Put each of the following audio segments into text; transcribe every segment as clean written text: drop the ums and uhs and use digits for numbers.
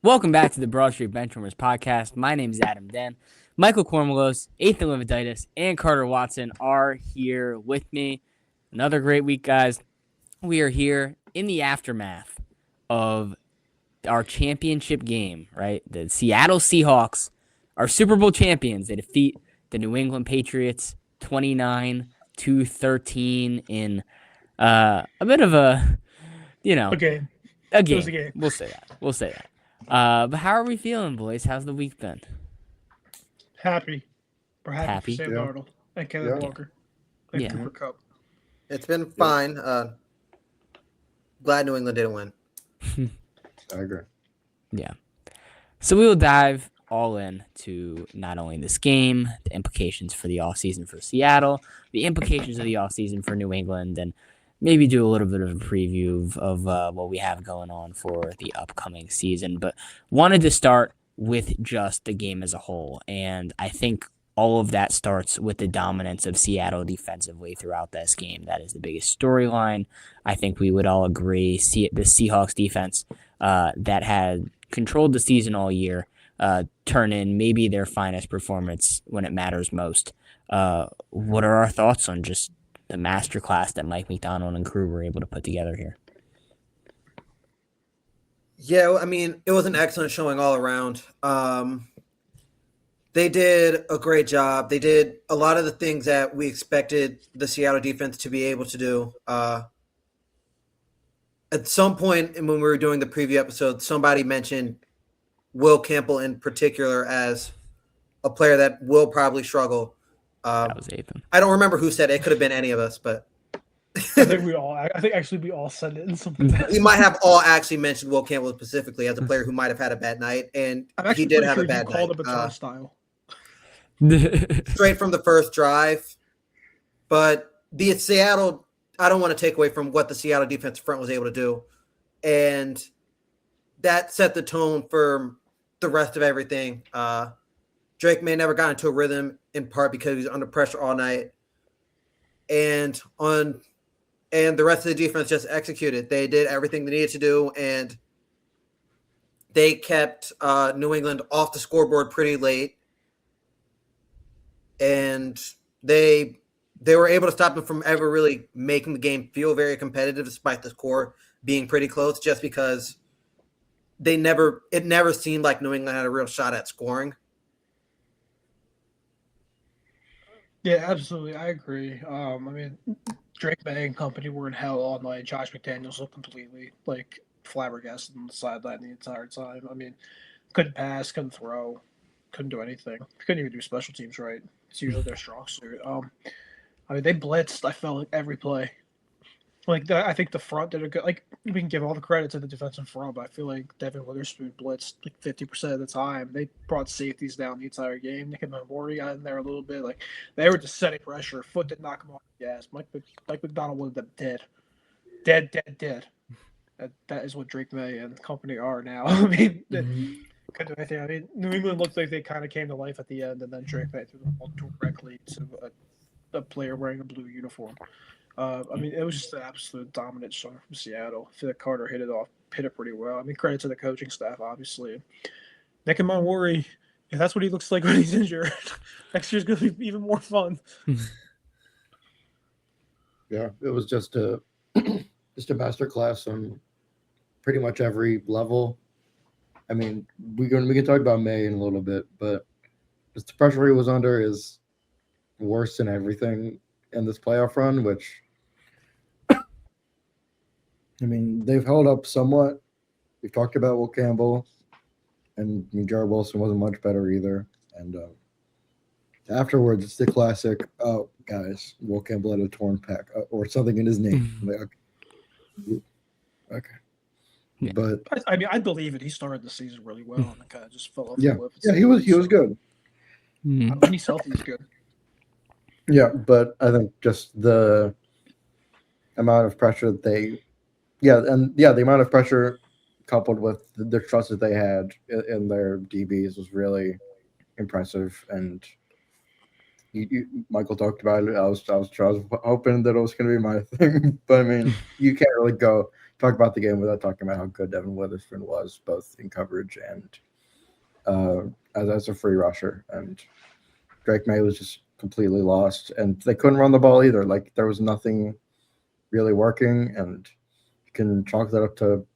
Welcome back to the Broad Street Benchwarmers podcast. My name is Adam Den. Michael Cormelos, Ethan Lividitis, and Carter Watson are here with me. Another great week, guys. We are here in the aftermath of our championship game, right? The Seattle Seahawks are Super Bowl champions. They defeat the New England Patriots 29-13 in a bit of a game. a It was game. a game. We'll say that. But how are we feeling, boys? How's the week been? Happy. We're happy for Sam Yeah. Darnold and Kenneth Yeah. Walker and Yeah. Cooper Kupp. It's been fine. Glad New England didn't win. I agree. Yeah. So we will dive all in to not only this game, the implications for the offseason for Seattle, the implications of the offseason for New England, and maybe do a little bit of a preview of what we have going on for the upcoming season. But wanted to start with just the game as a whole. And I think all of that starts with the dominance of Seattle defensively throughout this game. That is the biggest storyline. I think we would all agree. The Seahawks defense that had controlled the season all year turn in maybe their finest performance when it matters most. What are our thoughts on just the masterclass that Mike McDonald and crew were able to put together here? Yeah, I mean, it was an excellent showing all around. They did a great job. They did a lot of the things that we expected the Seattle defense to be able to do. At some point when we were doing the preview episode, somebody mentioned Will Campbell in particular as a player that will probably struggle. That was Ethan. I don't remember who said it. It could have been any of us, but I think we all said it in some we might have all actually mentioned Will Campbell specifically as a player who might have had a bad night, and he did have a bad night. Called him a turnstile. Straight from the first drive. But the Seattle, I don't want to take away from what the Seattle defensive front was able to do. And that set the tone for the rest of everything. Drake May never got into a rhythm in part because he was under pressure all night. And the rest of the defense just executed. They did everything they needed to do, and they kept New England off the scoreboard pretty late. And they were able to stop them from ever really making the game feel very competitive, despite the score being pretty close, just because it never seemed like New England had a real shot at scoring. Yeah, absolutely. I agree. I mean, Drake May and company were in hell all night. Josh McDaniels looked completely flabbergasted on the sideline the entire time. I mean, couldn't pass, couldn't throw, couldn't do anything. Couldn't even do special teams right. It's usually their strong suit. I mean, they blitzed, I felt like, every play. I think the front did a good. We can give all the credit to the defensive front, but I feel like Devin Witherspoon blitzed 50% of the time. They brought safeties down the entire game. Nick and Memori got in there a little bit. They were just setting pressure. Foot did knock him off the gas. Mike McDonald wanted them dead. That is what Drake May and company are now. I mean, couldn't do anything. I mean, New England looked like they kind of came to life at the end, and then Drake May threw the ball directly to a player wearing a blue uniform. I mean, it was just an absolute dominant show from Seattle. I feel like Carter hit it pretty well. I mean, credit to the coaching staff, obviously. Nick and Monwari, if that's what he looks like when he's injured, next year's going to be even more fun. Yeah, it was just a masterclass on pretty much every level. I mean, we can talk about May in a little bit, but just the pressure he was under is worse than everything in this playoff run, which I mean, they've held up somewhat. We've talked about Will Campbell, and Jared Wilson wasn't much better either. And afterwards, it's the classic, oh, guys, Will Campbell had a torn pec or something in his name. I'm like, okay. Yeah. But I mean, I believe it. He started the season really well and kind of just fell off yeah, the cliff. yeah, he was good. When he's healthy, he's good. Yeah, but I think just the amount of pressure the amount of pressure coupled with the trust that they had in their DBs was really impressive. And Michael talked about it. I was hoping that it was going to be my thing, but I mean, you can't really go talk about the game without talking about how good Devin Witherspoon was, both in coverage and as a free rusher. And Drake May was just completely lost, and they couldn't run the ball either. Like, there was nothing really working, and you can chalk that up to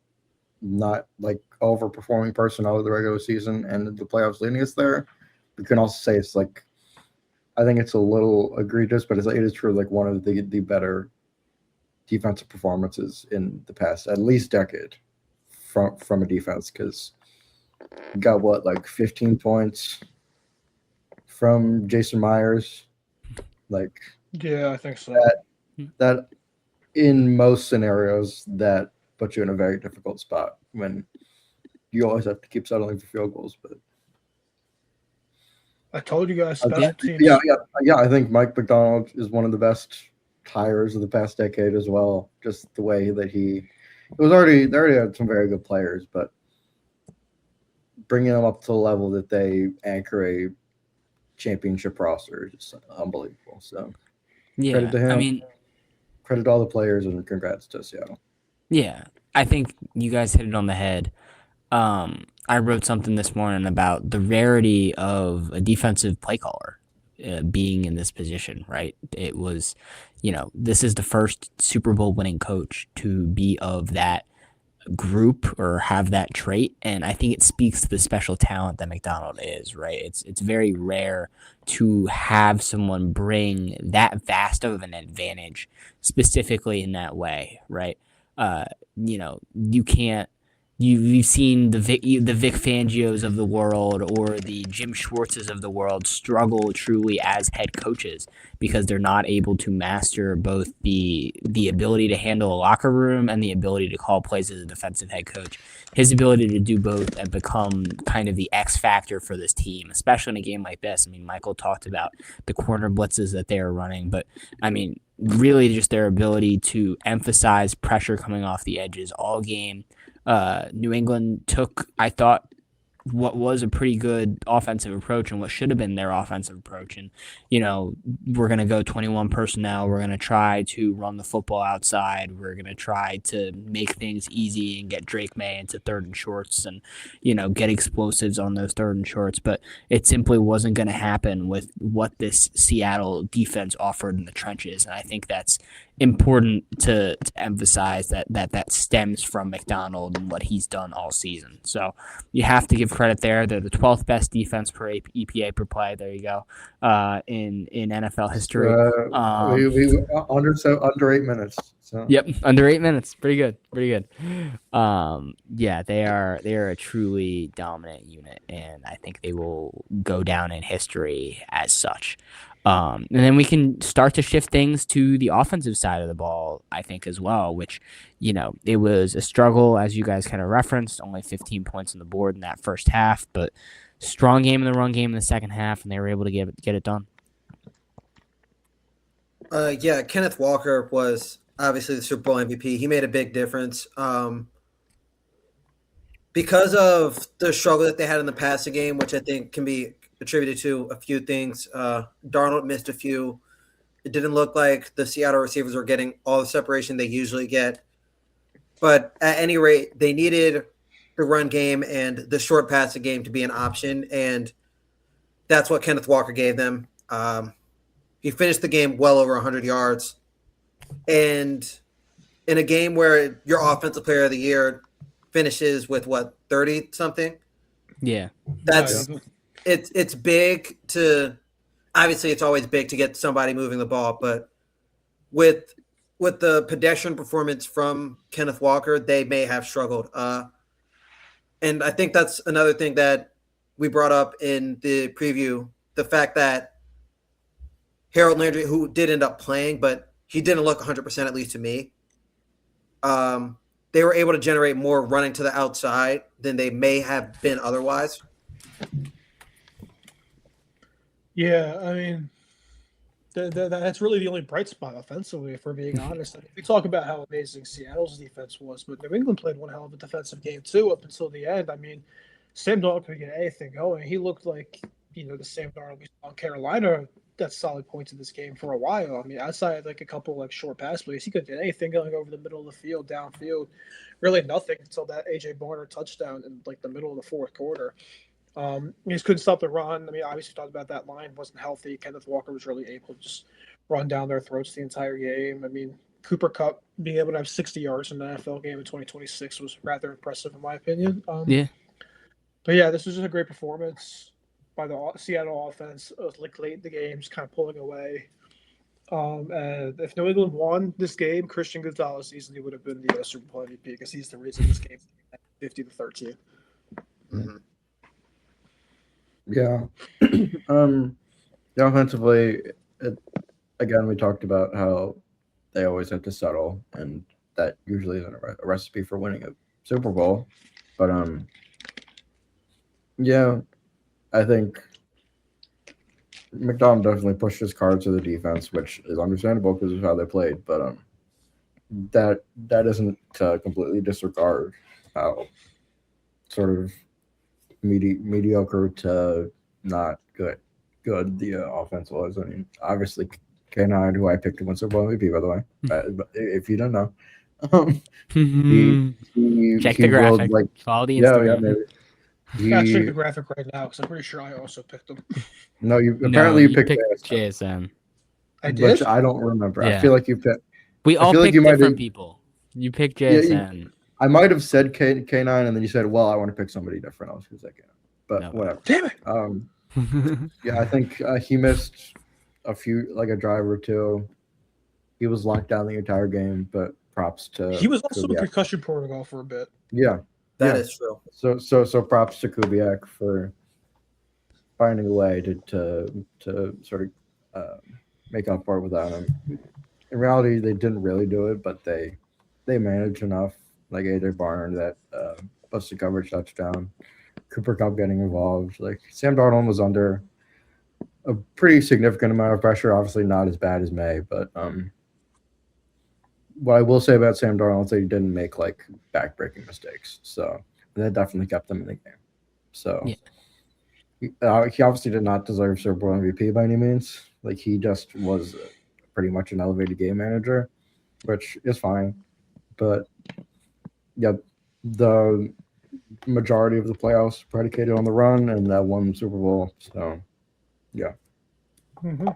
not like overperforming personnel of the regular season and the playoffs leading us there. You can also say it's like, I think it's a little egregious, but it is true, like one of the better defensive performances in the past at least decade from a defense, because you got what, like 15 points from Jason Myers, like Yeah, I think so. that in most scenarios that puts you in a very difficult spot when you always have to keep settling for field goals. But I told you guys, special teams. yeah. I think Mike McDonald is one of the best hires of the past decade as well. Just the way that they already had some very good players, but bringing them up to the level that they anchor a championship roster is just unbelievable. So credit to him. I mean, credit to all the players, and congrats to Seattle. Yeah, I think you guys hit it on the head. I wrote something this morning about the rarity of a defensive play caller being in this position, right? It was, this is the first Super Bowl winning coach to be of that group or have that trait, and I think it speaks to the special talent that McDonald is, right? It's very rare to have someone bring that vast of an advantage specifically in that way, right? You can't. You've seen the Vic Fangios of the world or the Jim Schwartzes of the world struggle truly as head coaches because they're not able to master both the ability to handle a locker room and the ability to call plays as a defensive head coach. His ability to do both and become kind of the X factor for this team, especially in a game like this. I mean, Michael talked about the corner blitzes that they are running, but I mean, really just their ability to emphasize pressure coming off the edges all game. New England took, I thought, what was a pretty good offensive approach and what should have been their offensive approach. And, we're going to go 21 personnel. We're going to try to run the football outside. We're going to try to make things easy and get Drake May into third and shorts and, get explosives on those third and shorts. But it simply wasn't going to happen with what this Seattle defense offered in the trenches. And I think that's important to emphasize that stems from McDonald and what he's done all season. So you have to give credit there. They're the 12th best defense per EPA per play. There you go. In NFL history. We under 8 minutes. So. Yep, under 8 minutes. Pretty good. Yeah, they are a truly dominant unit, and I think they will go down in history as such. And then we can start to shift things to the offensive side of the ball, I think, as well, which, it was a struggle, as you guys kind of referenced, only 15 points on the board in that first half, but strong game in the run game in the second half, and they were able to get it done. Kenneth Walker was obviously the Super Bowl MVP. He made a big difference. Because of the struggle that they had in the passing game, which I think can be attributed to a few things. Darnold missed a few. It didn't look like the Seattle receivers were getting all the separation they usually get. But at any rate, they needed the run game and the short passing game to be an option, and that's what Kenneth Walker gave them. He finished the game well over 100 yards. And in a game where your offensive player of the year finishes with, 30-something? Yeah. It's big to – obviously it's always big to get somebody moving the ball, but with the pedestrian performance from Kenneth Walker, they may have struggled. And I think that's another thing that we brought up in the preview, the fact that Harold Landry, who did end up playing, but he didn't look 100%, at least to me. They were able to generate more running to the outside than they may have been otherwise. Yeah, I mean, that's really the only bright spot offensively, if we're being honest. I mean, we talk about how amazing Seattle's defense was, but New England played one hell of a defensive game too up until the end. I mean, Sam Darnold could get anything going. He looked like, the Sam Darnold we saw in Carolina that's solid points in this game for a while. I mean, outside like a couple like short pass plays, he couldn't get anything going over the middle of the field, downfield. Really nothing until that AJ Barner touchdown in like the middle of the fourth quarter. He just couldn't stop the run. I mean, obviously talked about that line wasn't healthy. Kenneth Walker was really able to just run down their throats the entire game. I mean, Cooper Cup being able to have 60 yards in an NFL game in 2026 was rather impressive in my opinion. Yeah. But yeah, this was just a great performance by the Seattle offense. It was like late in the game, just kind of pulling away. And if New England won this game, Christian Gonzalez easily would have been the Super Bowl MVP because he's the reason this game 50-13. Mm-hmm. Yeah. Offensively, again, we talked about how they always have to settle, and that usually isn't a recipe for winning a Super Bowl. But yeah, I think McDonald definitely pushed his cards to the defense, which is understandable because of how they played. But that isn't to completely disregard how sort of mediocre to not good the offense was. I mean, obviously K9, who I picked to win Super Bowl MVP, by the way, but if you don't know, Check the graphic. Like, follow the yeah, Instagram. maybe. I'll check the graphic right now because I'm pretty sure I also picked him. No, you picked JSN. I did. Which I don't remember. Yeah. I feel like you picked. We all feel like picked you might different have- people. You picked JSN. I might have said K9, and then you said, "Well, I want to pick somebody different." I was just like, yeah. But No. whatever. Damn it! Yeah, I think he missed a few, like a drive or two. He was locked down the entire game, but props to. He was also in Kubiak. concussion protocol for a bit. Yeah, That Yeah. is true. so props to Kubiak for finding a way to sort of make up for it without him. In reality, they didn't really do it, but they managed enough. Like AJ Barner, that busted coverage touchdown. Cooper Cup getting involved. Like Sam Darnold was under a pretty significant amount of pressure. Obviously, not as bad as May, but what I will say about Sam Darnold is that he didn't make like back-breaking mistakes. So that definitely kept them in the game. So Yeah. he obviously did not deserve Super Bowl MVP by any means. Like he just was pretty much an elevated game manager, which is fine. But yeah, the majority of the playoffs predicated on the run and that one Super Bowl. So yeah. Mm-hmm.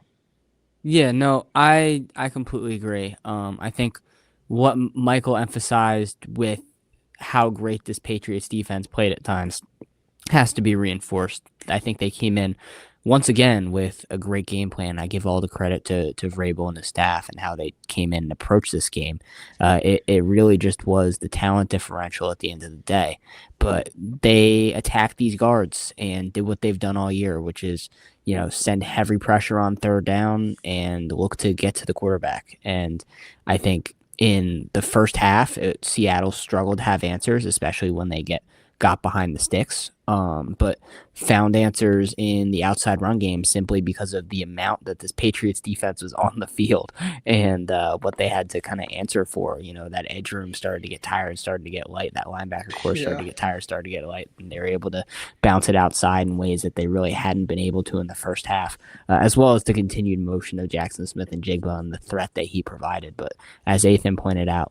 Yeah, no, I completely agree. I think what Michael emphasized with how great this Patriots defense played at times has to be reinforced. I think they came in once again with a great game plan. I give all the credit to Vrabel and the staff and how they came in and approached this game. It really just was the talent differential at the end of the day. But they attacked these guards and did what they've done all year, which is, send heavy pressure on third down and look to get to the quarterback. And I think in the first half, Seattle struggled to have answers, especially when they got behind the sticks, but found answers in the outside run game simply because of the amount that this Patriots defense was on the field and what they had to kind of answer for. That edge room started to get tired, started to get light. That linebacker core started to get tired, started to get light, and they were able to bounce it outside in ways that they really hadn't been able to in the first half, as well as the continued motion of Jackson Smith and Jigba and the threat that he provided. But as Ethan pointed out,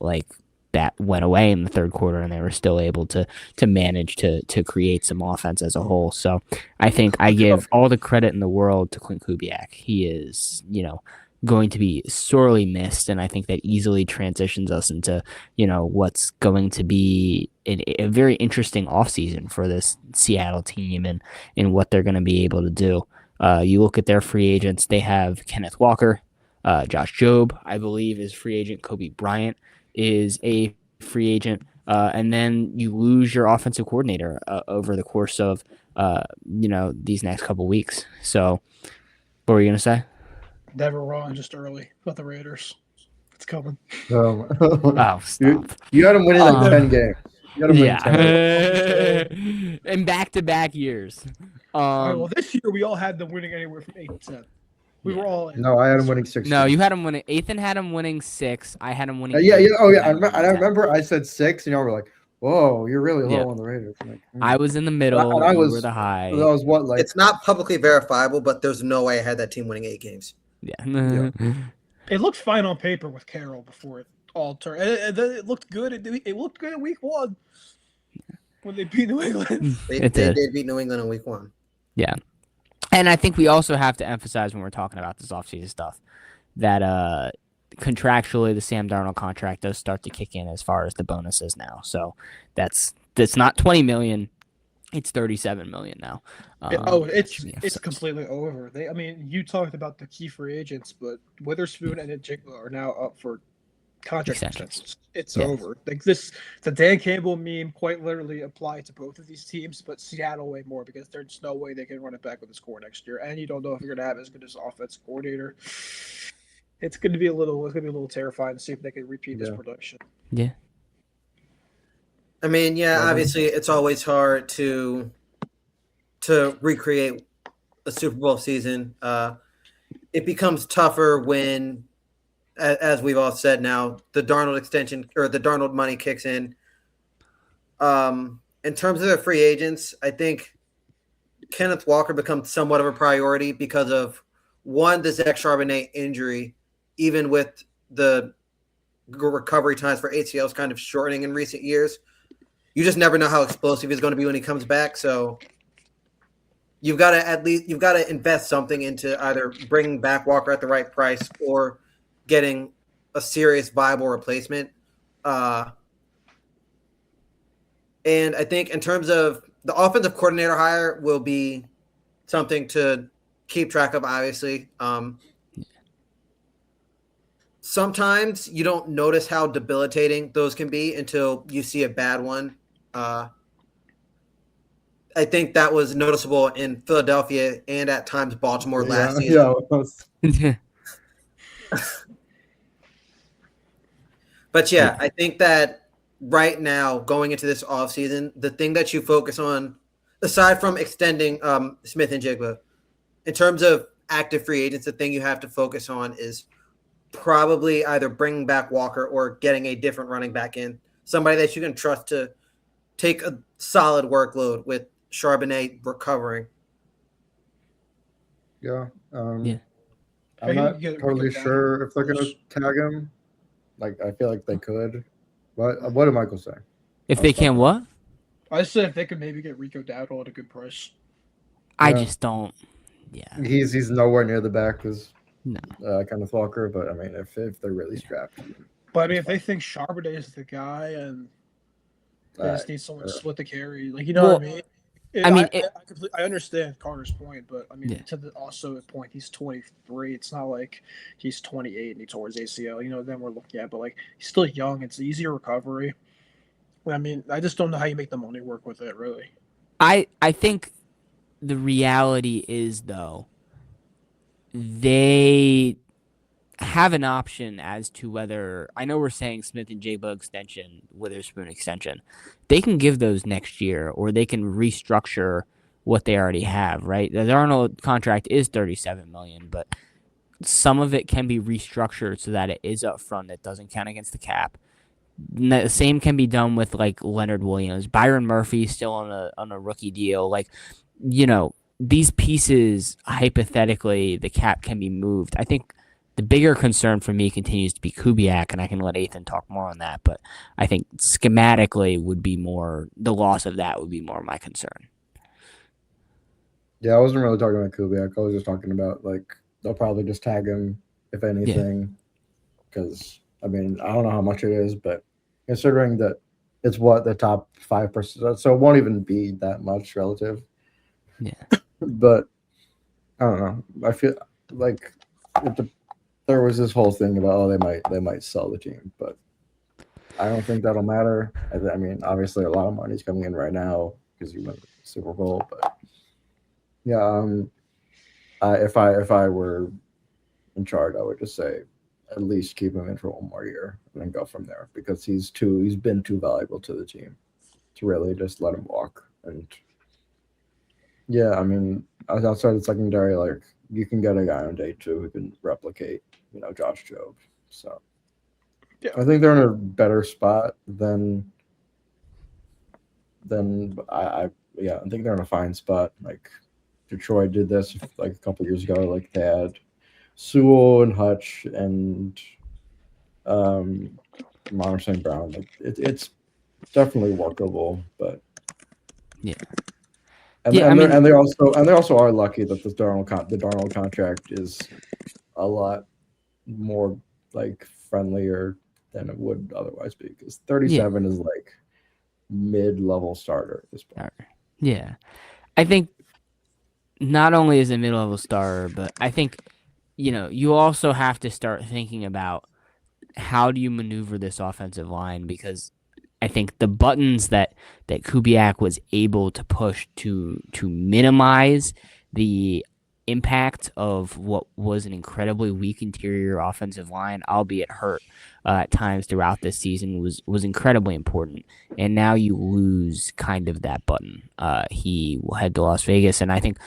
that went away in the third quarter, and they were still able to manage to create some offense as a whole. So I think I give all the credit in the world to Clint Kubiak. He is, going to be sorely missed, and I think that easily transitions us into, what's going to be a very interesting offseason for this Seattle team and what they're going to be able to do. You look at their free agents, they have Kenneth Walker, Josh Jobe, I believe, is free agent. Kobe Bryant is a free agent, and then you lose your offensive coordinator over the course of these next couple weeks. So what were you gonna say? Never wrong, just early about the Raiders. It's coming. Oh, stop. You had them winning 10 games. You had them winning 10 Yeah. In back-to-back years. All right, well, this year we all had them winning anywhere from 8 to 10. We were all in. No, I had them winning 6. No, you had him winning. Ethan had him winning 6. I had him winning. Yeah. 8. Oh, yeah. I You had him winning 10. remember I said 6, and y'all were like, Whoa, you're really low Yeah. on the Raiders. I'm like, I was in the middle. And I You was were the high. That was what, like, It's not publicly verifiable, but there's no way I had that team winning 8 games. Yeah. It looked fine on paper with Carroll before it all turned. It looked good. It looked good in week 1 when they beat New England. They It did. did beat New England in week 1. Yeah. And I think we also have to emphasize when we're talking about this offseason stuff that contractually the Sam Darnold contract does start to kick in as far as the bonuses now. So that's not 20 million, it's 37 million now. It's completely over. You talked about the key free agents, but Witherspoon and Njigba are now up for contract extensions. It's over. Like the Dan Campbell meme quite literally applied to both of these teams, but Seattle way more because there's no way they can run it back with the score next year, and you don't know if you're gonna have as good as offensive coordinator. It's gonna be a little terrifying to see if they can repeat this production. Yeah. I mean, obviously it's always hard to recreate a Super Bowl season. It becomes tougher when, as we've all said now, the Darnold extension or the Darnold money kicks in. In terms of the free agents, I think Kenneth Walker becomes somewhat of a priority because of, one, the Zach Charbonnet injury, even with the recovery times for ACLs kind of shortening in recent years. You just never know how explosive he's going to be when he comes back. So you've got to invest something into either bringing back Walker at the right price or getting a serious viable replacement. And I think in terms of the offensive coordinator hire will be something to keep track of, obviously. Sometimes you don't notice how debilitating those can be until you see a bad one. I think that was noticeable in Philadelphia and at times Baltimore last season. Yeah. But I think that right now, going into this offseason, the thing that you focus on, aside from extending Smith and Jigba, in terms of active free agents, the thing you have to focus on is probably either bringing back Walker or getting a different running back in, somebody that you can trust to take a solid workload with Charbonnet recovering. Yeah. Yeah. I'm not totally sure if they're going to tag him. Like, I feel like they could. What did Michael say? If they can what? I said if they could maybe get Rico Dowdle at a good price. I just don't. Yeah. He's nowhere near the back as No. Kenneth Walker, but I mean, if they're really strapped. But I mean, if they think Charbonnet is the guy and they just need someone to split the carry, like what I mean? I understand Carter's point, but I mean, to the also point, he's 23. It's not like he's 28 and he tore his ACL. Then we're looking at, but like he's still young. It's easier recovery. I mean, I just don't know how you make the money work with it, really. I think the reality is, though, they have an option as to whether, I know we're saying Smith and Jigba extension, Witherspoon extension. They can give those next year, or they can restructure what they already have, right? The Darnold contract is $37 million, but some of it can be restructured so that it is up front. It doesn't count against the cap. The same can be done with like Leonard Williams. Byron Murphy still on a rookie deal. Like, these pieces, hypothetically, the cap can be moved. I think the bigger concern for me continues to be Kubiak, and I can let Ethan talk more on that, but I think schematically the loss of that would be more my concern. Yeah, I wasn't really talking about Kubiak. I was just talking about, like, they'll probably just tag him, if anything, because, I mean, I don't know how much it is, but considering that it's the top 5%, so it won't even be that much relative. Yeah. But I don't know. I feel like there was this whole thing about they might sell the team, but I don't think that'll matter. I mean, obviously a lot of money's coming in right now because you won the Super Bowl, but if I were in charge, I would just say at least keep him in for one more year and then go from there because he's been too valuable to the team to really just let him walk. And I mean, outside the secondary, like, you can get a guy on day 2 who can replicate, Josh Jobe. So I think they're in a better spot than then I think they're in a fine spot. Like Detroit did this like a couple years ago. Like they had Sewell and Hutch and Monter St. Brown. Like it's definitely workable, but Yeah. and Yeah, I and, mean- and they also are lucky that the Darnold contract is a lot more like friendlier than it would otherwise be, because 37 is like mid-level starter at this point. Yeah. I think not only is a mid-level starter, but I think, you also have to start thinking about how do you maneuver this offensive line, because I think the buttons that Kubiak was able to push to minimize the impact of what was an incredibly weak interior offensive line, albeit hurt at times throughout this season, was incredibly important. And now you lose kind of that button. He will head to Las Vegas, and I think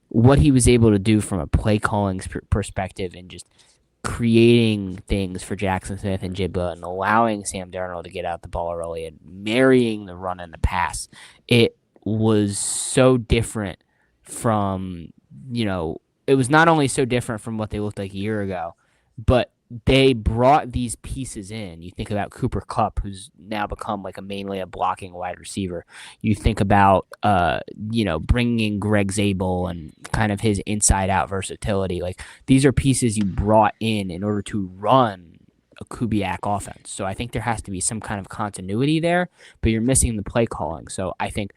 what he was able to do from a play calling perspective and just creating things for Jackson Smith and Jibba and allowing Sam Darnold to get out the ball early and marrying the run and the pass, it was so different from, it was not only so different from what they looked like a year ago, but they brought these pieces in. You think about Cooper Kupp, who's now become like mainly a blocking wide receiver. You think about, bringing in Greg Zabel and kind of his inside out versatility. Like, these are pieces you brought in order to run a Kubiak offense. So I think there has to be some kind of continuity there, but you're missing the play calling. So I think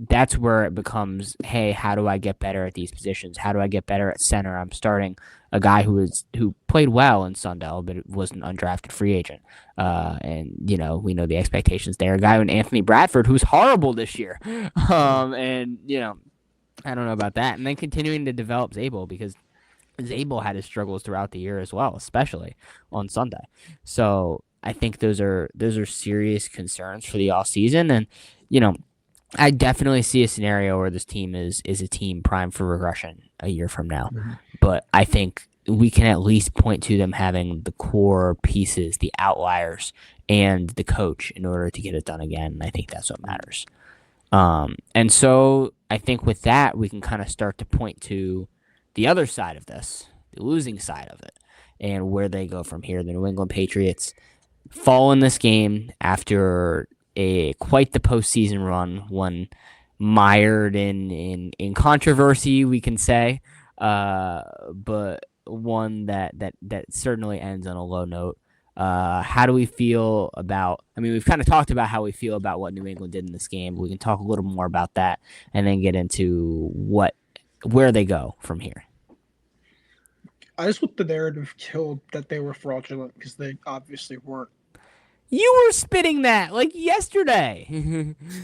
that's where it becomes, hey, how do I get better at these positions? How do I get better at center? I'm starting a guy who played well in Sundell, but was an undrafted free agent. And we know the expectations there. A guy in Anthony Bradford, who's horrible this year. And I don't know about that. And then continuing to develop Zabel, because Zabel had his struggles throughout the year as well, especially on Sunday. So I think those are serious concerns for the offseason. And, I definitely see a scenario where this team is a team primed for regression a year from now. Mm-hmm. But I think we can at least point to them having the core pieces, the outliers, and the coach in order to get it done again. And I think that's what matters. And so I think with that, we can kind of start to point to the other side of this, the losing side of it, and where they go from here. The New England Patriots fall in this game after quite the postseason run, one mired in controversy, we can say, but one that certainly ends on a low note. How do we feel about? I mean, we've kind of talked about how we feel about what New England did in this game, but we can talk a little more about that and then get into where they go from here. I just want the narrative killed that they were fraudulent, because they obviously weren't. You were spitting that like yesterday.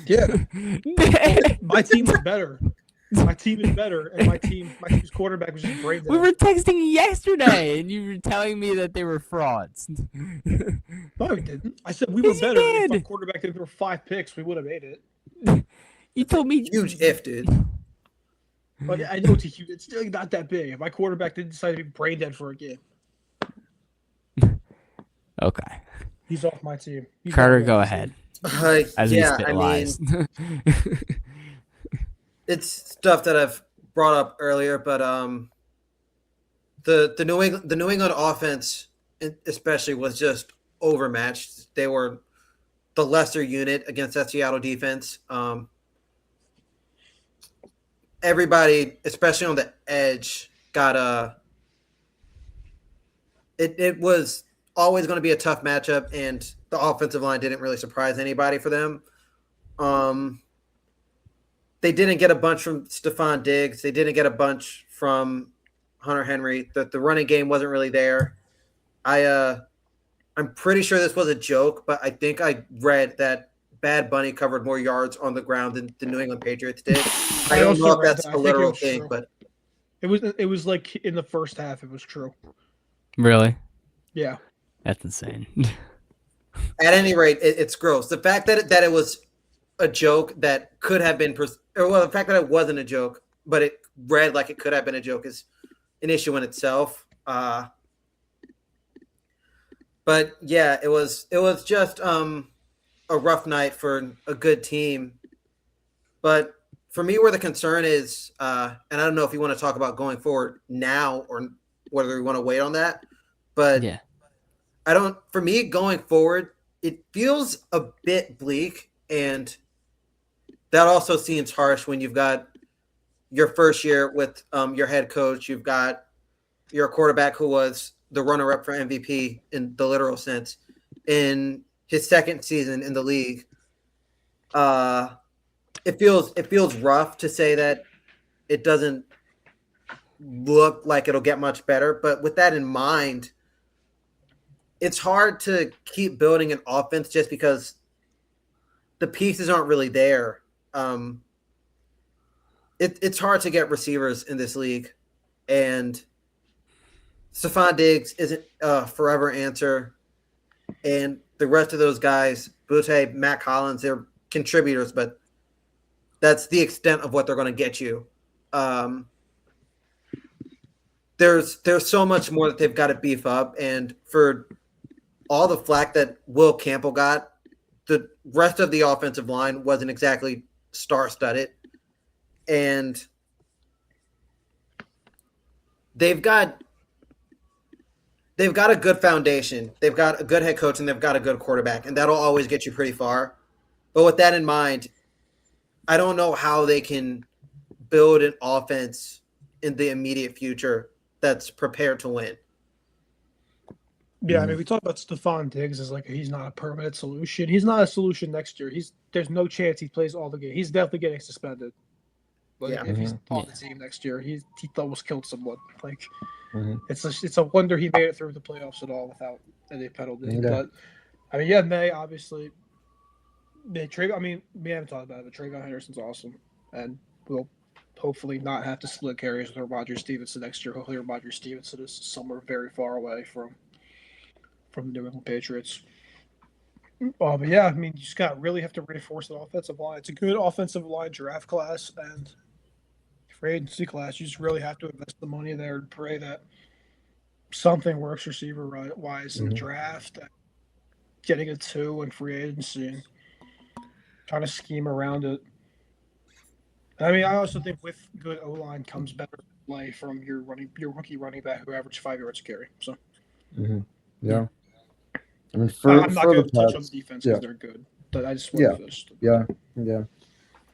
Yeah. My team was better. My team is better, and my team's quarterback was just brain dead. We were texting yesterday, and you were telling me that they were frauds. No, we didn't. I said we were Yes, you better. If did. our quarterback didn't throw 5 picks, we would have made it. You told me Huge if, dude. But I know it's still not that big. If my quarterback didn't decide to be brain dead for a game, Okay, he's off my team. He's Carter, not go on my ahead. team. As we Yeah, spit I lies. mean, it's stuff that I've brought up earlier, but the New England offense especially was just overmatched. They were the lesser unit against that Seattle defense. Everybody, especially on the edge, got it was always going to be a tough matchup, and the offensive line didn't really surprise anybody for them. They didn't get a bunch from Stephon Diggs. They didn't get a bunch from Hunter Henry. The running game wasn't really there. I'm pretty sure this was a joke, but I think I read that Bad Bunny covered more yards on the ground than the New England Patriots did. I don't know if that's a literal thing, but it was like in the first half, it was true. Really? Yeah. That's insane. at any rate, it's gross. The fact that it was a joke that could have been, the fact that it wasn't a joke, but it read like it could have been a joke is an issue in itself. But yeah, it was just a rough night for a good team, But for me, where the concern is, and I don't know if you want to talk about going forward now or whether we want to wait on that, but Yeah. for me, going forward, it feels a bit bleak. And that also seems harsh when you've got your first year with your head coach, you've got your quarterback who was the runner-up for MVP in the literal sense in his second season in the league. It feels rough to say that it doesn't look like it'll get much better. But with that in mind, it's hard to keep building an offense just because the pieces aren't really there. It's hard to get receivers in this league, and Stephon Diggs isn't a forever answer, and the rest of those guys, Butte, Matt Collins, they're contributors, but that's the extent of what they're going to get you. There's so much more that they've got to beef up, and for all the flack that Will Campbell got, the rest of the offensive line wasn't exactly star-studded, and they've got a good foundation. They've got a good head coach, and they've got a good quarterback, and that'll always get you pretty far. But with that in mind, I don't know how they can build an offense in the immediate future that's prepared to win. Yeah, I mean, we talk about Stephon Diggs as like he's not a permanent solution. He's not a solution next year. There's no chance he plays all the game. He's definitely getting suspended. Like Yeah. if he's on the team next year, he almost killed someone. Like Mhm. it's a wonder he made it through the playoffs at all without any penalty. Yeah. But I mean, yeah, May obviously. We haven't talked about it, but Trayvon Henderson's awesome, and we'll hopefully not have to split carries with Roger Stevenson next year. Hopefully, Roger Stevenson is somewhere very far away from the New England Patriots. But yeah, I mean, you just really have to reinforce the offensive line. It's a good offensive line draft class, and for agency class, you just really have to invest the money there and pray that something works receiver wise in the draft, getting a 2 in free agency, and trying to scheme around it. I mean, I also think with good O line comes better play from your rookie running back who averaged 5 yards a carry. So Yeah. I mean, I'm not for going the to touch on Pats, the defense because they're good. But I just want Yeah. to finish. yeah.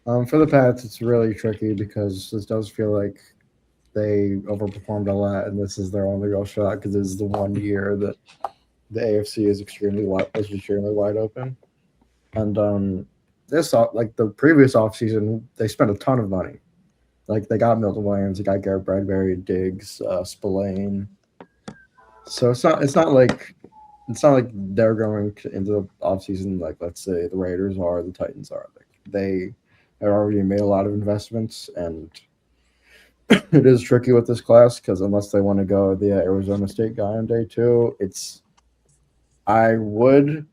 For the Pats, it's really tricky because this does feel like they overperformed a lot, and this is their only real shot because this is the one year that the AFC is extremely wide open. And like the previous offseason, they spent a ton of money. Like they got Milton Williams, they got Garrett Bradbury, Diggs, Spillane. So it's not like they're going into the offseason like, let's say, the Raiders are, the Titans are. Like they have already made a lot of investments, and it is tricky with this class because unless they want to go the Arizona State guy on day 2, I would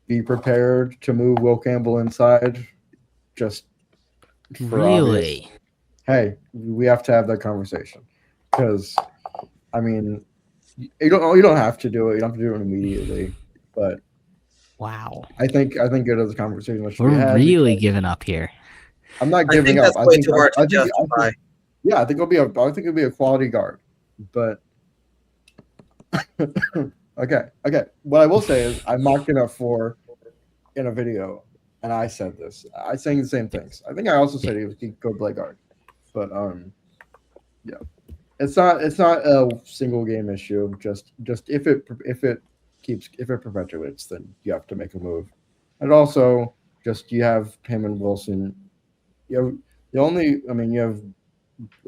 be prepared to move Will Campbell inside just for obvious. Hey, we have to have that conversation because, I mean, you don't have to do it. You don't have to do it immediately, but wow, I think it is a conversation that should be we're had. really giving up here. I'm not I giving think up. that's way too hard to justify. Yeah, I think it'll be a quality guard, but okay. What I will say is I'm mocking up for in a video, and I said this. I saying the same things. I think I also said he could play guard, but yeah, it's not a single game issue. Just if it perpetuates, then you have to make a move, and also just you have him and Wilson. You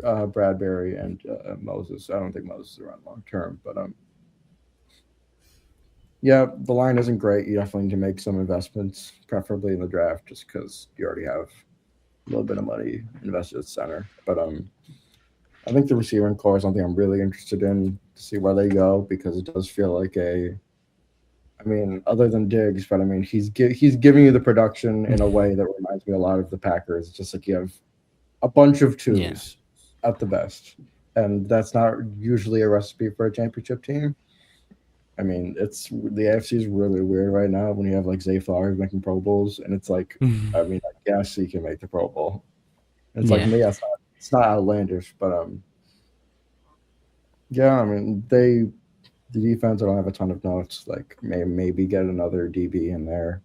have Bradbury and Moses. I don't think Moses is around long term, but yeah, the line isn't great. You definitely need to make some investments, preferably in the draft, just because you already have a little bit of money invested at center. But I think the receiving core is something I'm really interested in to see where they go because it does feel like other than Diggs, but I mean, he's giving you the production in a way that reminds me a lot of the Packers. It's just like you have a bunch of 2s at the best, and that's not usually a recipe for a championship team. I mean, it's the AFC is really weird right now when you have like Zay Flowers making Pro Bowls, and it's like, I mean, I guess he can make the Pro Bowl. It's like, Yeah. yeah, it's not outlandish, but yeah, I mean, the defense. I don't have a ton of notes. Like, maybe get another DB in there,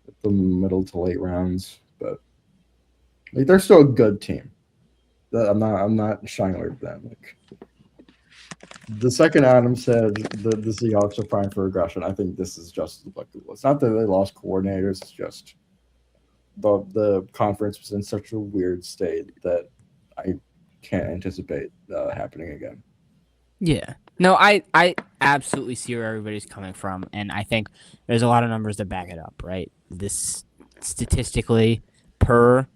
at the middle to late rounds, but like, they're still a good team. I'm not shying away from them. Like, the second Adam said the Seahawks are prime for regression, I think this is just like, it's not that they lost coordinators. It's just the conference was in such a weird state that I can't anticipate happening again. Yeah. No, I absolutely see where everybody's coming from, and I think there's a lot of numbers that back it up, right? This statistically, are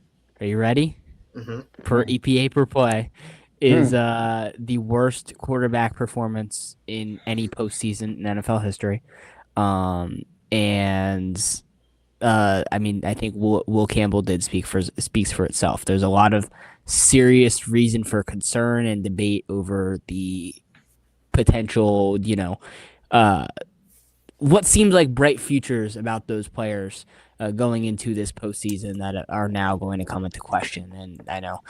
you ready? Mm-hmm. Per EPA per play, is the worst quarterback performance in any postseason in NFL history. And I mean, I think Will Campbell did speaks for itself. There's a lot of serious reason for concern and debate over the potential, what seems like bright futures about those players going into this postseason that are now going to come into question. And I know,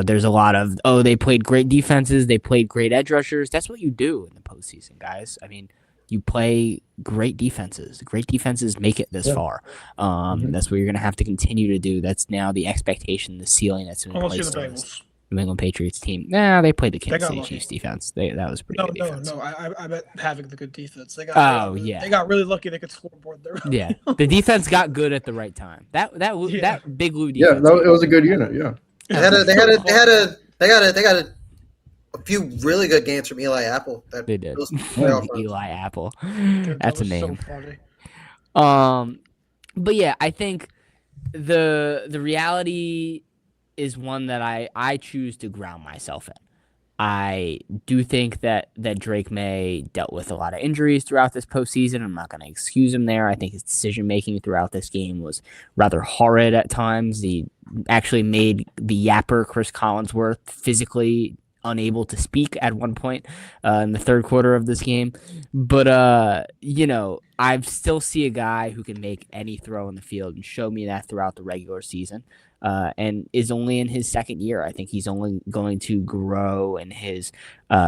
there's a lot of, they played great defenses, they played great edge rushers. That's what you do in the postseason, guys. I mean, you play great defenses. Great defenses make it this far. That's what you're going to have to continue to do. That's now the expectation, the ceiling that's been placed on this New England Patriots team. Nah, they played the Kansas City Chiefs defense. That was pretty good defense. No. I meant having the good defense. They got really lucky they could scoreboard there. Yeah, the defense got good at the right time. That Big Lou defense. Yeah, it was a good unit. Yeah, they got a few really good games from Eli Apple. They did. Eli Apple. Dude, That's a name. So funny. But yeah, I think the reality is one that I choose to ground myself in. I do think that Drake May dealt with a lot of injuries throughout this postseason. I'm not going to excuse him there. I think his decision-making throughout this game was rather horrid at times. He actually made the yapper Chris Collinsworth physically unable to speak at one point in the third quarter of this game. But, I still see a guy who can make any throw in the field and show me that throughout the regular season. And is only in his second year. I think he's only going to grow in his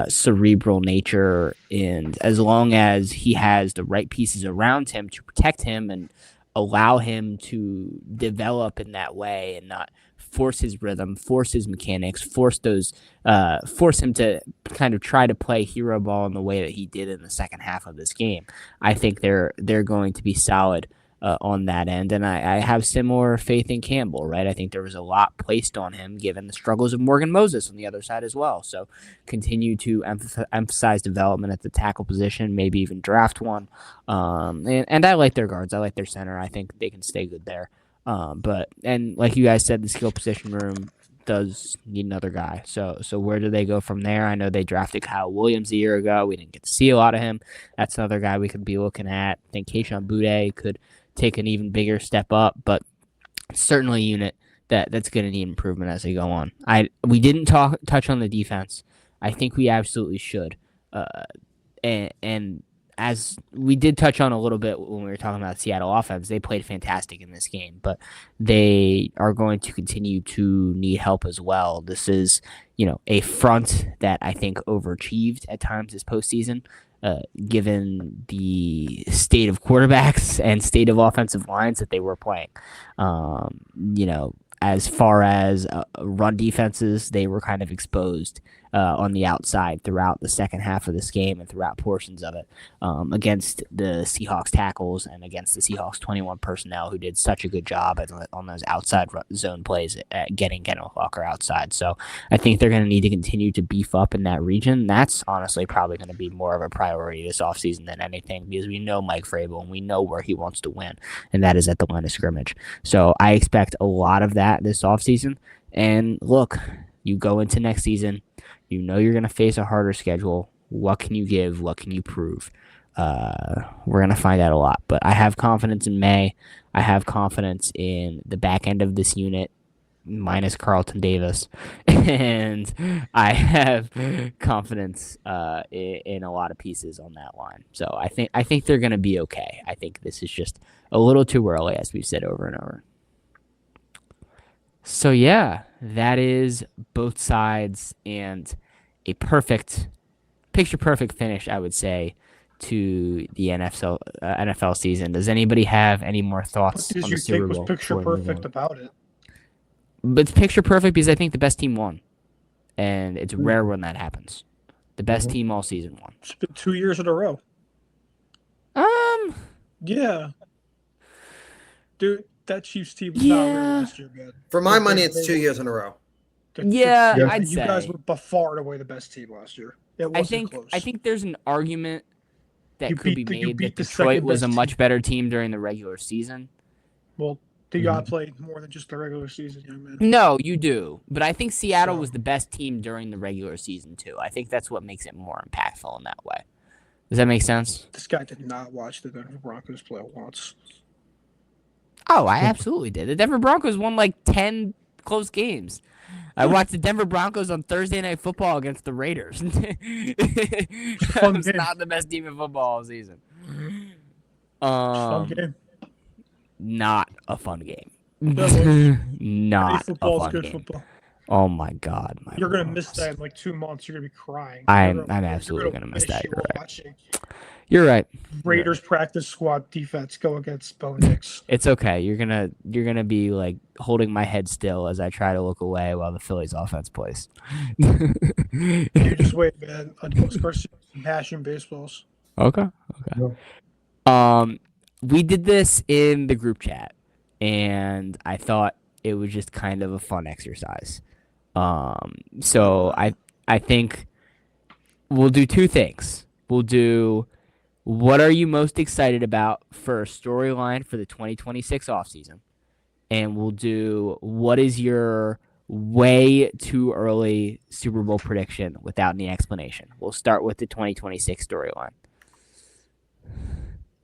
cerebral nature, and as long as he has the right pieces around him to protect him and allow him to develop in that way and not force his rhythm, force his mechanics, force him to kind of try to play hero ball in the way that he did in the second half of this game. I think they're going to be solid on that end, and I have similar faith in Campbell, right? I think there was a lot placed on him given the struggles of Morgan Moses on the other side as well. So continue to emphasize development at the tackle position, maybe even draft one. And I like their guards. I like their center. I think they can stay good there. But like you guys said, the skill position room does need another guy. So where do they go from there? I know they drafted Kyle Williams a year ago. We didn't get to see a lot of him. That's another guy we could be looking at. I think Kayshon Boutte could take an even bigger step up, but certainly a unit that's going to need improvement as they go on. We didn't touch on the defense. I think we absolutely should. And as we did touch on a little bit when we were talking about Seattle offense, they played fantastic in this game, but they are going to continue to need help as well. This is, a front that I think overachieved at times this postseason, given the state of quarterbacks and state of offensive lines that they were playing. As far as run defenses, they were kind of exposed on the outside throughout the second half of this game and throughout portions of it against the Seahawks tackles and against the Seahawks 21 personnel who did such a good job on those outside zone plays at getting Kenneth Walker outside. So I think they're going to need to continue to beef up in that region. That's honestly probably going to be more of a priority this offseason than anything because we know Mike Vrabel and we know where he wants to win, and that is at the line of scrimmage. So I expect a lot of that this offseason. And look, you go into next season, you're going to face a harder schedule. What can you give? What can you prove? We're going to find out a lot. But I have confidence in May. I have confidence in the back end of this unit minus Carlton Davis, and I have confidence in a lot of pieces on that line. So I think they're going to be okay. I think this is just a little too early, as we've said over and over. So yeah, that is both sides and a picture perfect finish, I would say, to the NFL season. Does anybody have any more What thoughts did on you the Super think was Bowl? picture before we move perfect on? about it? But it's picture perfect because I think the best team won, and it's rare when that happens. The best team all season won. It's been 2 years in a row. Yeah. Dude, that Chiefs team was not real Yeah. last year, man. For my They- money, they- it's they 2 were- years in a row. Yeah, Yeah. I'd You guys say. were by far and away the best team last year. It wasn't close. I think there's an argument that You could be beat the- you made beat that the Detroit second was a best much team. better team during the regular season. Well, they got played more than just the regular season, young man. No, you do. But I think Seattle So- was the best team during the regular season, too. I think that's what makes it more impactful in that way. Does that make sense? This guy did not watch the Denver Broncos play once. Oh, I absolutely did. The Denver Broncos won like 10 close games. I watched the Denver Broncos on Thursday Night Football against the Raiders. That was game. not the best team in football all season. Fun game. Not a fun game. That was- Not a football is fun good game. football. Oh my God, my You're gonna Lord. miss that in like 2 months. You're gonna be crying. I'm You're gonna- absolutely you're gonna miss that. wish you You're were right. watching You're right. Raiders practice squad defense go against Bo Nix. It's okay. You're gonna be like holding my head still as I try to look away while the Phillies offense plays. You just wait, man. Carlos Garcia smashing baseballs. Okay. We did this in the group chat, and I thought it was just kind of a fun exercise. So I think we'll do two things. We'll do what are you most excited about for a storyline for the 2026 offseason, and we'll do what is your way too early Super Bowl prediction without any explanation. We'll start with the 2026 storyline.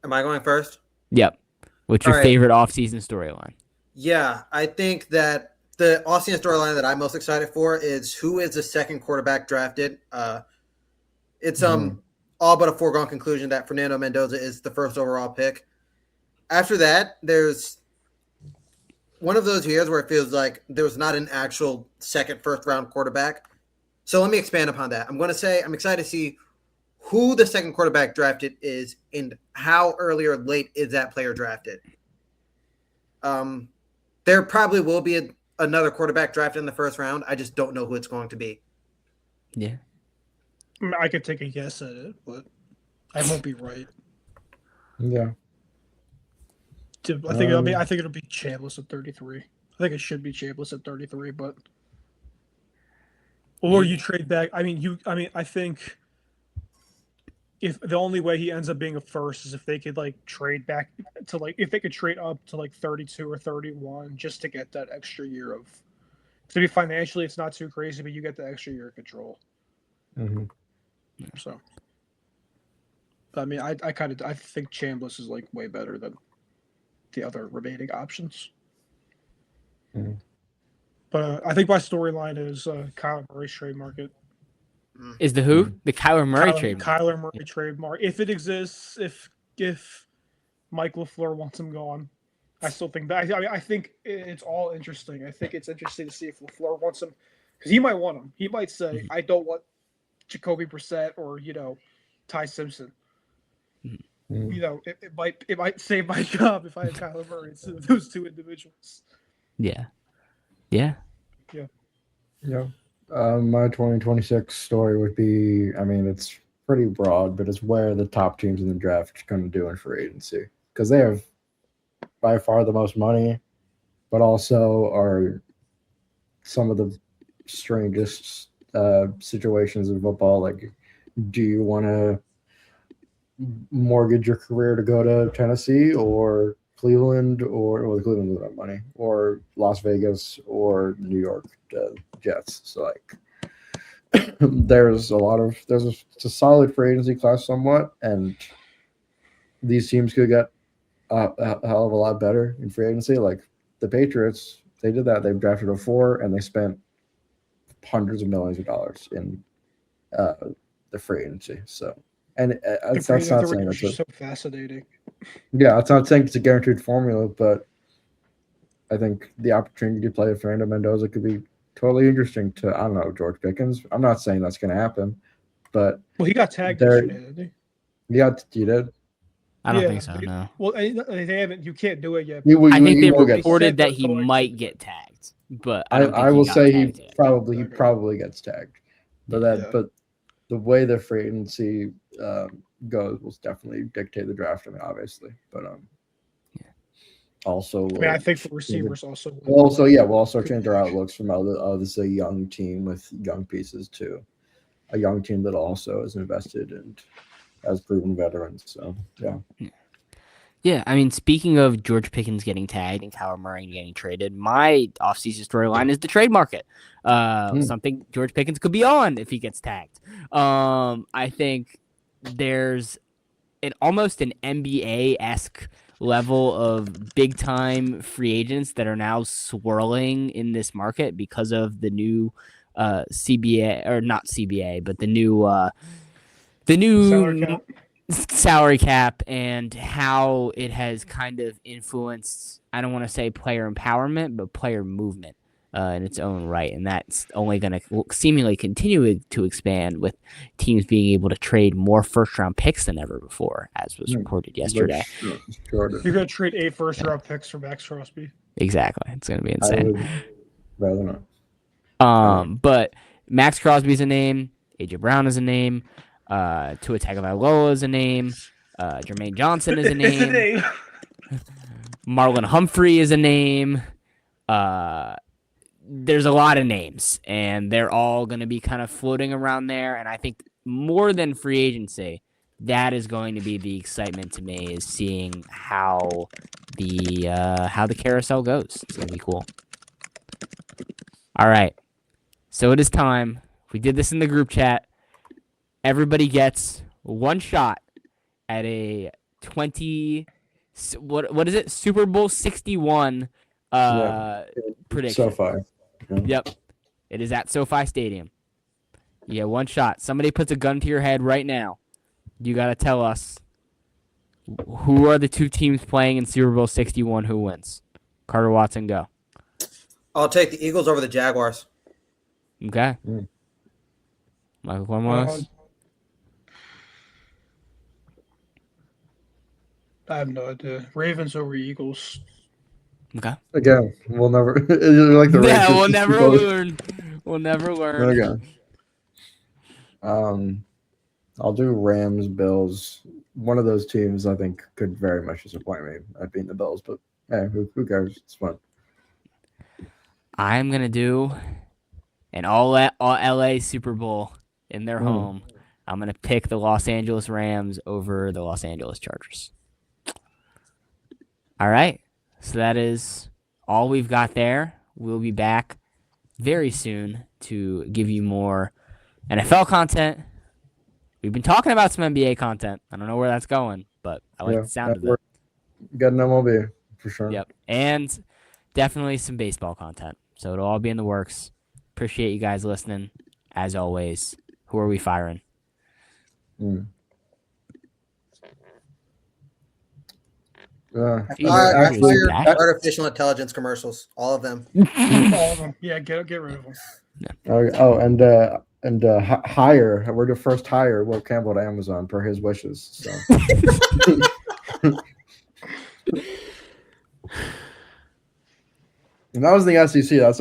Am I going first? Yep. What's your All right. favorite offseason storyline? Yeah, I think that the Austin storyline that I'm most excited for is who is the second quarterback drafted. It's all but a foregone conclusion that Fernando Mendoza is the first overall pick. After that, there's one of those years where it feels like there was not an actual first round quarterback. So let me expand upon that. I'm going to say I'm excited to see who the second quarterback drafted is and how early or late is that player drafted. There probably will be another quarterback drafted in the first round. I just don't know who it's going to be. Yeah. I mean, I could take a guess at it, but I won't be right. Yeah. I think it'll be Chambliss at 33. I think it should be Chambliss at 33, but or you trade back. I think if the only way he ends up being a first is if they could like trade back to like if they could trade up to like 32 or 31 just to get that extra year of. To be financially, it's not too crazy, but you get the extra year of control. Mm-hmm. So, I mean, I think Chambliss is like way better than the other remaining options. Mhm. But I think my storyline is Kyler Murray's trade market. Is the who? The Kyler Murray trade. Kyler Murray trademark. If it exists, if Mike LaFleur wants him gone, I still think that. I mean, I think it's all interesting. I think it's interesting to see if LaFleur wants him because he might want him. He might say, "I don't want Jacoby Brissett or Ty Simpson." Mhm. It might save my job if I had Kyler Murray instead of those two individuals. Yeah. Yeah. My 2026 story would be, I mean, it's pretty broad, but it's where the top teams in the draft are going to do in free agency because they have by far the most money, but also are some of the strangest situations in football. Like, do you want to mortgage your career to go to Tennessee or Cleveland or Cleveland doesn't have money, or Las Vegas or New York Jets? So like there's a solid free agency class somewhat, and these teams could get a hell of a lot better in free agency. Like the Patriots they did that. They drafted a 4, and they spent hundreds of millions of dollars in the free agency. So, and that's not saying it's so fascinating. yeah, it's not saying it's a guaranteed formula, but I think the opportunity to play with Fernando Mendoza could be totally interesting to, I don't know, George Pickens. I'm not saying that's going to happen, but Well, he got tagged yesterday, didn't he? You did? I don't think so. No. Well, they haven't. You can't do it yet. I think they will get reported that tagged. he might get tagged, but I don't think I will say he yet. probably gets tagged, but but the way the free agency goes will definitely dictate the draft. I mean, obviously, but also, I think for receivers also. We'll also change our outlooks from obviously a young team with young pieces to a young team that also is invested and has proven veterans. So Yeah, I mean, speaking of George Pickens getting tagged and Kyler Murray getting traded, my offseason storyline is the trade market. Something George Pickens could be on if he gets tagged. I think there's almost an NBA-esque level of big-time free agents that are now swirling in this market because of the new CBA, or not CBA, but the new salary cap and how it has kind of influenced, I don't want to say player empowerment, but player movement in its own right. And that's only going to seemingly continue to expand with teams being able to trade more first-round picks than ever before, as was reported yesterday. You're going to trade 8 first-round picks for Max Crosby? Exactly. It's going to be insane. I would rather not. But Max Crosby's a name. A.J. Brown is a name. Tua Tagovailoa is a name. Jermaine Johnson is a name. Marlon Humphrey is a name. There's a lot of names, and they're all going to be kind of floating around there. And I think more than free agency, that is going to be the excitement to me, is seeing how the carousel goes. It's going to be cool. All right. So it is time. We did this in the group chat. Everybody gets one shot at a 20. What is it? Super Bowl 61 prediction. SoFi. Yep. It is at SoFi Stadium. You get one shot. Somebody puts a gun to your head right now. You got to tell us who are the two teams playing in Super Bowl 61, who wins. Carter Watson, go. I'll take the Eagles over the Jaguars. Okay. Michael Cornwallis? I have no idea. Ravens over Eagles. Okay. Again, we'll never like the Yeah, Raiders we'll never people. learn. We'll never learn. Okay. I'll do Rams, Bills. One of those teams I think could very much disappoint me at being the Bills, but hey, who cares? It's fun. I'm gonna do an all LA Super Bowl in their home. I'm gonna pick the Los Angeles Rams over the Los Angeles Chargers. All right. So that is all we've got there. We'll be back very soon to give you more NFL content. We've been talking about some NBA content. I don't know where that's going, but I like the sound of it. Got an MLB for sure. Yep. And definitely some baseball content. So it'll all be in the works. Appreciate you guys listening. As always, who are we firing? I fired artificial intelligence commercials, all of them. All of them. Yeah, get rid of them. Hire. We're the first hire Will Campbell to Amazon per his wishes. So. And that was the SEC. That's not.